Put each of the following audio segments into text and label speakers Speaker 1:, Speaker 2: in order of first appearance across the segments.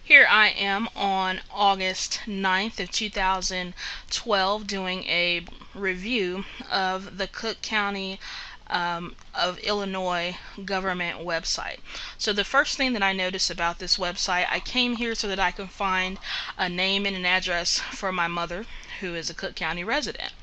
Speaker 1: Here I am on August 9th of 2012 doing a review of the Cook County of Illinois government website. So the first thing that I noticed about this website, I came here so that I could find a name and an address for my mother, who is a Cook County resident.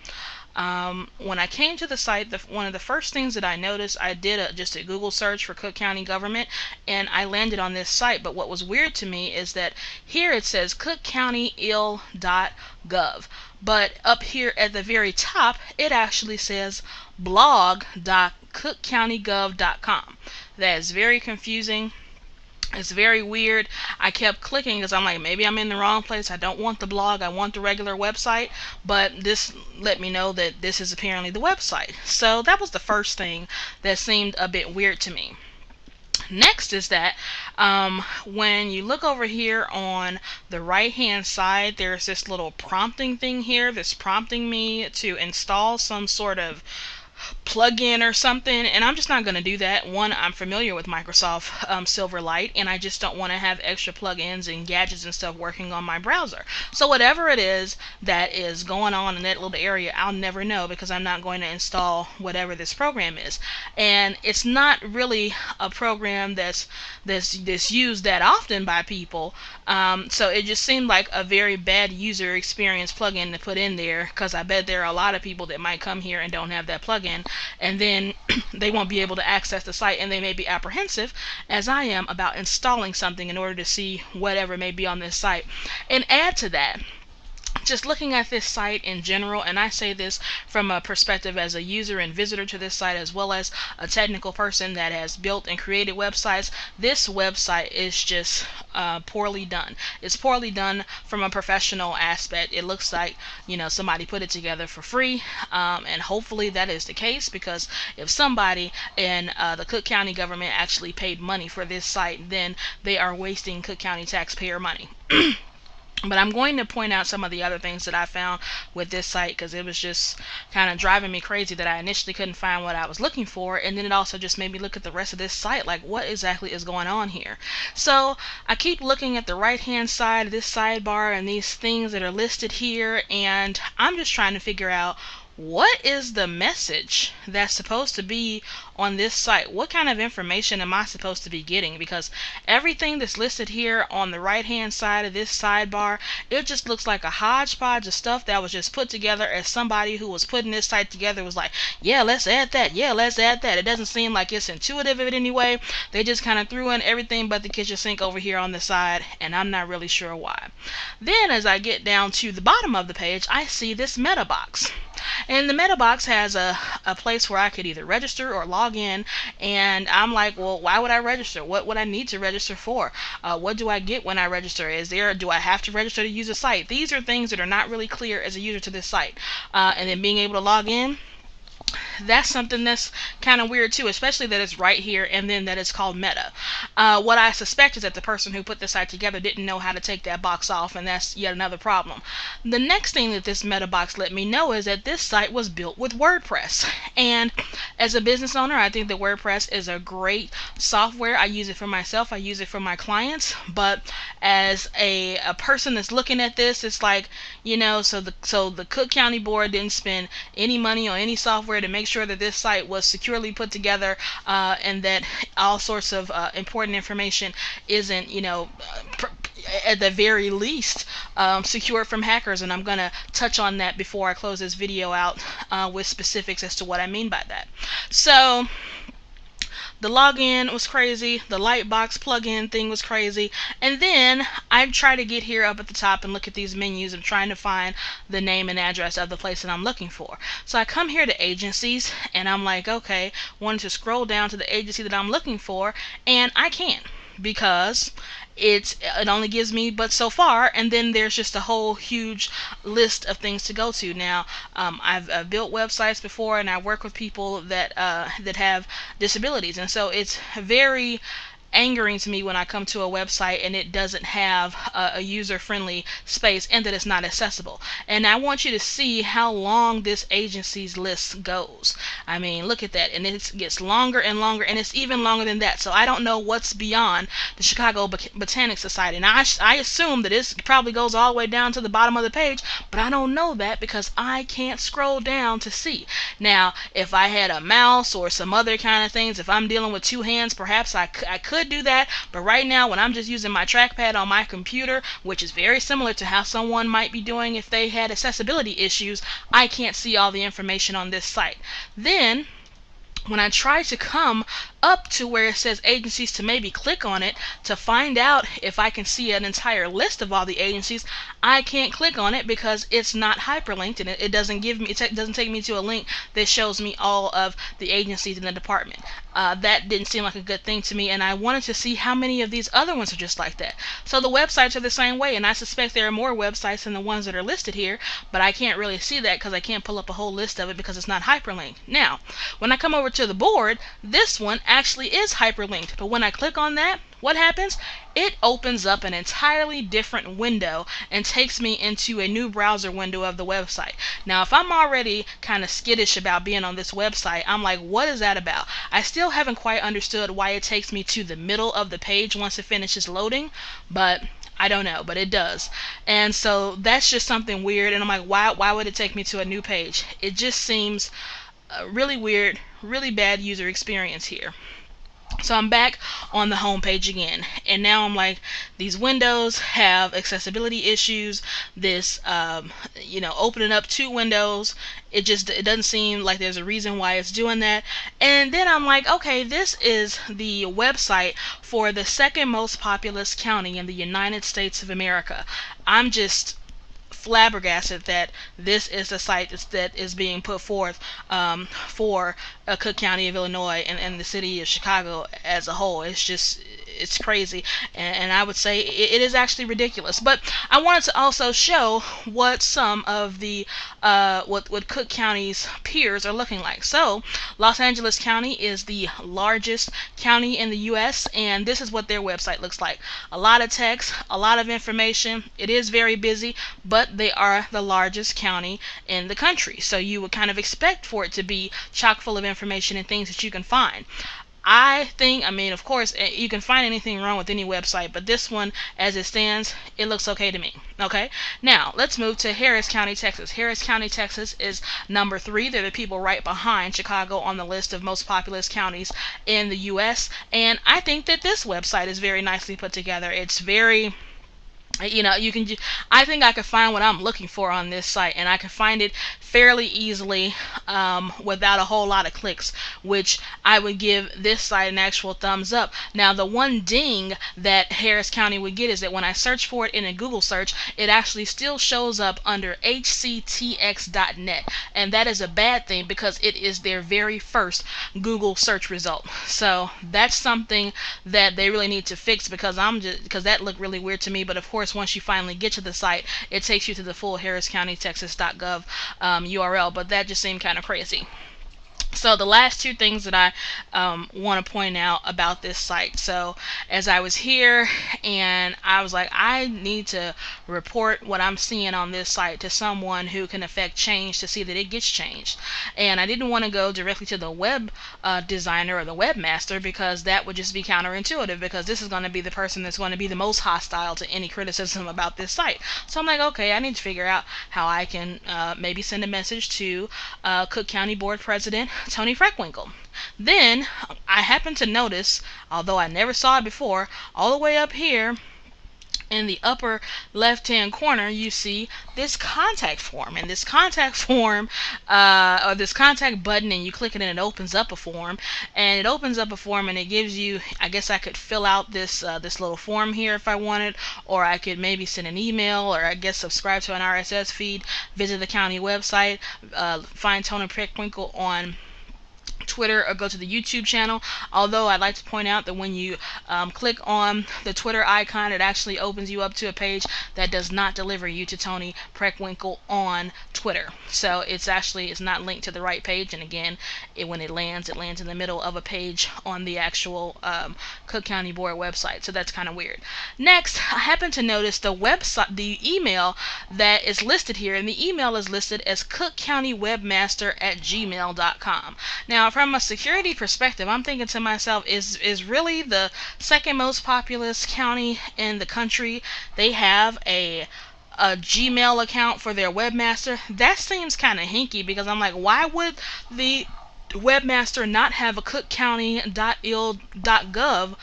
Speaker 1: When I came to the site, one of the first things that I noticed, I did just a Google search for Cook County government, and I landed on this site. But what was weird to me is that here it says cookcountyill.gov, but up here at the very top, it actually says blog.cookcountygov.com. That is very confusing. It's very weird. I kept clicking because I'm like, maybe I'm in the wrong place. I don't want the blog. I want the regular website. But this let me know that this is apparently the website. So that was the first thing that seemed a bit weird to me. Next is that when you look over here on the right hand side, there's this little prompting thing here that's prompting me to install some sort of plug-in or something, and I'm just not going to do that. One, I'm familiar with Microsoft Silverlight, and I just don't want to have extra plug-ins and gadgets and stuff working on my browser. So whatever it is that is going on in that little area, I'll never know because I'm not going to install whatever this program is. And it's not really a program that's used that often by people, so it just seemed like a very bad user experience plug-in to put in there, because I bet there are a lot of people that might come here and don't have that plug-in, and then they won't be able to access the site, and they may be apprehensive, as I am, about installing something in order to see whatever may be on this site. And add to that, just looking at this site in general, and I say this from a perspective as a user and visitor to this site, as well as a technical person that has built and created websites, this website is just poorly done. It's poorly done from a professional aspect. It looks like, somebody put it together for free, and hopefully that is the case, because if somebody in the Cook County government actually paid money for this site, then they are wasting Cook County taxpayer money. But I'm going to point out some of the other things that I found with this site, because it was just kind of driving me crazy that I initially couldn't find what I was looking for, and then it also just made me look at the rest of this site, like what exactly is going on here. So I keep looking at the right hand side of this sidebar and these things that are listed here, and I'm just trying to figure out, what is the message that's supposed to be on this site? What kind of information am I supposed to be getting? Because everything that's listed here on the right hand side of this sidebar, it just looks like a hodgepodge of stuff that was just put together as somebody who was putting this site together was like, yeah, let's add that, yeah, let's add that. It doesn't seem like it's intuitive in any way. They just kind of threw in everything but the kitchen sink over here on the side, and I'm not really sure why. Then as I get down to the bottom of the page, I see this meta box. And the meta box has a place where I could either register or log in, and I'm like, well, why would I register? What would I need to register for? What do I get when I register? Do I have to register to use a site? These are things that are not really clear as a user to this site. And then being able to log in, that's something that's kind of weird too, especially that it's right here and then that it's called Meta. What I suspect is that the person who put the site together didn't know how to take that box off, and that's yet another problem. The next thing that this Meta box let me know is that this site was built with WordPress, and as a business owner, I think that WordPress is a great software. I use it for myself, I use it for my clients, but as a person that's looking at this, it's like, so the Cook County board didn't spend any money on any software to make sure that this site was securely put together, and that all sorts of important information isn't, at the very least, secured from hackers. And I'm going to touch on that before I close this video out with specifics as to what I mean by that. So the login was crazy, the Lightbox plugin thing was crazy, and then I try to get here up at the top and look at these menus. I'm trying to find the name and address of the place that I'm looking for. So I come here to agencies, and I'm like, okay, wanted to scroll down to the agency that I'm looking for, and I can't, because it only gives me but so far, and then there's just a whole huge list of things to go to. Now, I've built websites before, and I work with people that have disabilities, and so it's very angering to me when I come to a website and it doesn't have a user-friendly space and that it's not accessible. And I want you to see how long this agency's list goes. I mean, look at that, and it gets longer and longer, and it's even longer than that. So I don't know what's beyond the Chicago Botanic Society. Now I assume that it probably goes all the way down to the bottom of the page, but I don't know that because I can't scroll down to see. Now, if I had a mouse or some other kind of things, if I'm dealing with two hands, perhaps I could do that. But right now, when I'm just using my trackpad on my computer, which is very similar to how someone might be doing if they had accessibility issues, I can't see all the information on this site. Then, when I try to come up to where it says agencies to maybe click on it to find out if I can see an entire list of all the agencies, I can't click on it because it's not hyperlinked, and it doesn't give me, it doesn't take me to a link that shows me all of the agencies in the department. That didn't seem like a good thing to me, and I wanted to see how many of these other ones are just like that. So the websites are the same way, and I suspect there are more websites than the ones that are listed here, but I can't really see that because I can't pull up a whole list of it because it's not hyperlinked. Now, when I come over to the board, this one actually is hyperlinked, but when I click on that, what happens? It opens up an entirely different window and takes me into a new browser window of the website. Now, if I'm already kind of skittish about being on this website, I'm like, what is that about? I still haven't quite understood why it takes me to the middle of the page once it finishes loading, but I don't know, but it does. And so that's just something weird, and I'm like, why would it take me to a new page? It just seems really weird, really bad user experience here. So I'm back on the home page again, and now I'm like, these windows have accessibility issues. This, opening up two windows, it doesn't seem like there's a reason why it's doing that. And then I'm like, okay, this is the website for the second most populous county in the United States of America. I'm just flabbergasted that this is the site that is being put forth for Cook County of Illinois and the city of Chicago as a whole. It's crazy, and I would say it is actually ridiculous. But I wanted to also show what some of the what Cook County's peers are looking like. So Los Angeles County is the largest county in the U.S., and this is what their website looks like. A lot of text, a lot of information. It is very busy, but they are the largest county in the country, so you would kind of expect for it to be chock full of information and things that you can find. I mean, of course, you can find anything wrong with any website, but this one, as it stands, it looks okay to me. Okay, now let's move to Harris County, Texas. Harris County, Texas is number 3. They're the people right behind Chicago on the list of most populous counties in the U.S., and I think that this website is very nicely put together. It's very, I think I could find what I'm looking for on this site, and I can find it fairly easily without a whole lot of clicks, which I would give this site an actual thumbs up. Now, the one ding that Harris County would get is that when I search for it in a Google search, it actually still shows up under hctx.net, and that is a bad thing because it is their very first Google search result. So that's something that they really need to fix because that looked really weird to me. But of course, once you finally get to the site, it takes you to the full harriscountytexas.gov URL, but that just seemed kind of crazy. So the last two things that I want to point out about this site. So as I was here and I was like, I need to report what I'm seeing on this site to someone who can affect change to see that it gets changed. And I didn't want to go directly to the web designer or the webmaster because that would just be counterintuitive, because this is going to be the person that's going to be the most hostile to any criticism about this site. So I'm like, okay, I need to figure out how I can maybe send a message to Cook County Board President Tony Freckwinkle. Then I happened to notice, although I never saw it before, all the way up here in the upper left hand corner you see this contact form, and this contact form or this contact button, and you click it and it opens up a form, and it gives you, I guess I could fill out this little form here if I wanted, or I could maybe send an email, or I guess subscribe to an RSS feed, visit the county website, find Tony Freckwinkle on Twitter or go to the YouTube channel. Although I'd like to point out that when you click on the Twitter icon, it actually opens you up to a page that does not deliver you to Tony Preckwinkle on Twitter. So it's not linked to the right page, and again, when it lands in the middle of a page on the actual Cook County Board website. So that's kind of weird. Next, I happen to notice the email that is listed here, and the email is listed as cookcountywebmaster@gmail.com. Now, from a security perspective, I'm thinking to myself, is really the second most populous county in the country, they have a Gmail account for their webmaster? That seems kind of hinky, because I'm like, why would the webmaster not have a cookcounty.il.gov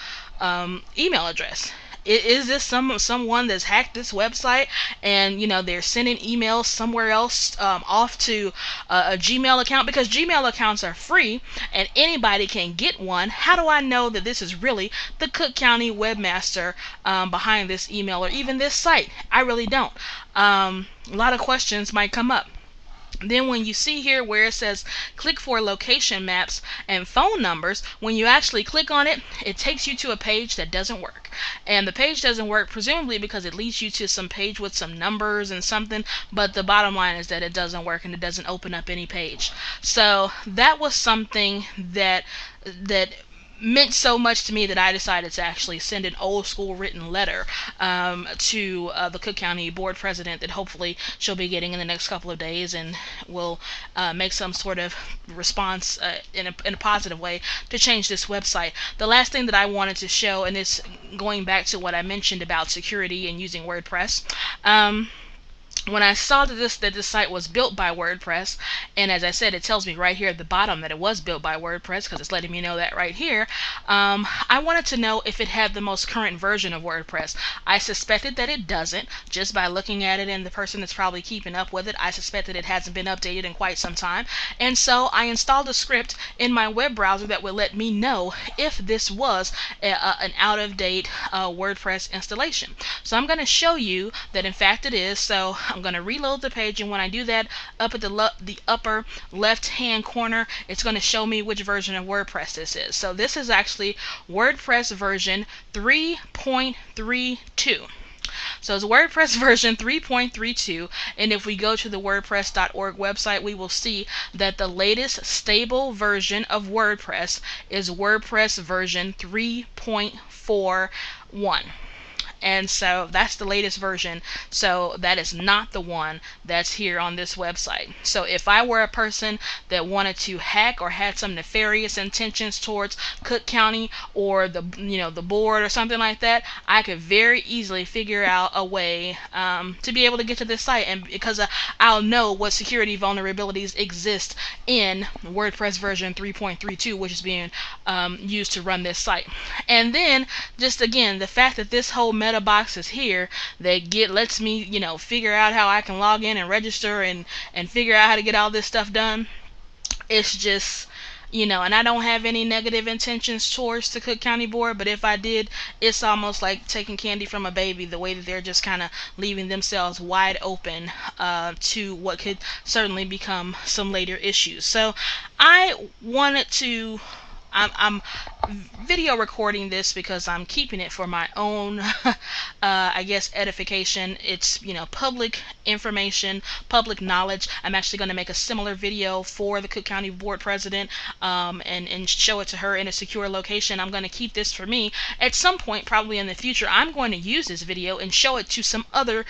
Speaker 1: email address? Is this someone that's hacked this website, and they're sending emails somewhere else off to a Gmail account? Because Gmail accounts are free and anybody can get one. How do I know that this is really the Cook County webmaster behind this email or even this site? I really don't. A lot of questions might come up. Then when you see here where it says click for location maps and phone numbers, when you actually click on it, it takes you to a page that doesn't work. And the page doesn't work presumably because it leads you to some page with some numbers and something, but the bottom line is that it doesn't work and it doesn't open up any page. So that was something that meant so much to me that I decided to actually send an old school written letter to the Cook County Board President that hopefully she'll be getting in the next couple of days, and will make some sort of response in a positive way to change this website. The last thing that I wanted to show, and it's going back to what I mentioned about security and using WordPress, when I saw that this site was built by WordPress, and as I said, it tells me right here at the bottom that it was built by WordPress because it's letting me know that right here, I wanted to know if it had the most current version of WordPress. I suspected that it doesn't, just by looking at it, and the person that's probably keeping up with it, I suspect that it hasn't been updated in quite some time. And so I installed a script in my web browser that would let me know if this was an out-of-date WordPress installation. So I'm going to show you that in fact it is. So I'm going to reload the page, and when I do that, up at the upper left hand corner, it's going to show me which version of WordPress this is. So this is actually WordPress version 3.32. So it's WordPress version 3.32, and if we go to the WordPress.org website, we will see that the latest stable version of WordPress is WordPress version 3.41. And so that's the latest version. So that is not the one that's here on this website. So if I were a person that wanted to hack or had some nefarious intentions towards Cook County or the board or something like that, I could very easily figure out a way to be able to get to this site, and because I'll know what security vulnerabilities exist in WordPress version 3.32, which is being used to run this site. And then just again, the fact that this whole meta box is here that lets me figure out how I can log in and register and figure out how to get all this stuff done. It's just and I don't have any negative intentions towards the Cook County Board, but if I did, it's almost like taking candy from a baby, the way that they're just kind of leaving themselves wide open to what could certainly become some later issues. So I wanted to I'm video recording this because I'm keeping it for my own I guess edification. It's public information, public knowledge. I'm actually going to make a similar video for the Cook County Board President and show it to her in a secure location. I'm going to keep this for me. At some point, probably in the future, I'm going to use this video and show it to some other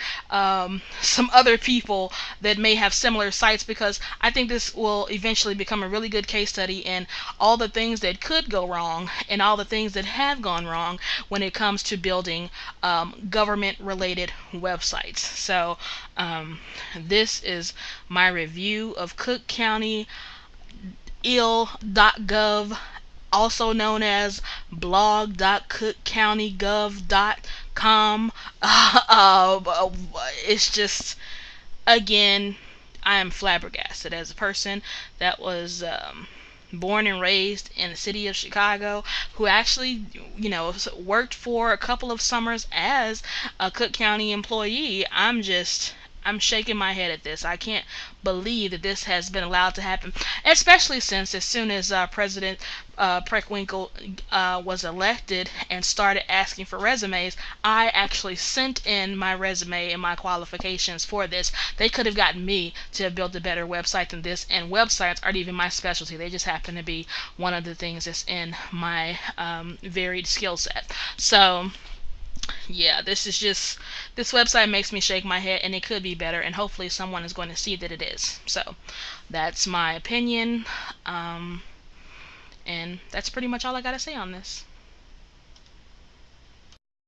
Speaker 1: people that may have similar sites, because I think this will eventually become a really good case study in all the things that could go wrong and all the things that have gone wrong when it comes to building government related websites. So this is my review of Cook County il.gov, also known as blog.cookcountygov.com. It's just, again, I am flabbergasted as a person that was born and raised in the city of Chicago, who actually, worked for a couple of summers as a Cook County employee. I'm shaking my head at this. I can't believe that this has been allowed to happen, especially since as soon as President Preckwinkle was elected and started asking for resumes, I actually sent in my resume and my qualifications for this. They could have gotten me to have built a better website than this, and websites aren't even my specialty. They just happen to be one of the things that's in my varied skill set. So yeah, this website makes me shake my head, and it could be better, and hopefully someone is going to see that it is. So that's my opinion, and that's pretty much all I gotta say on this.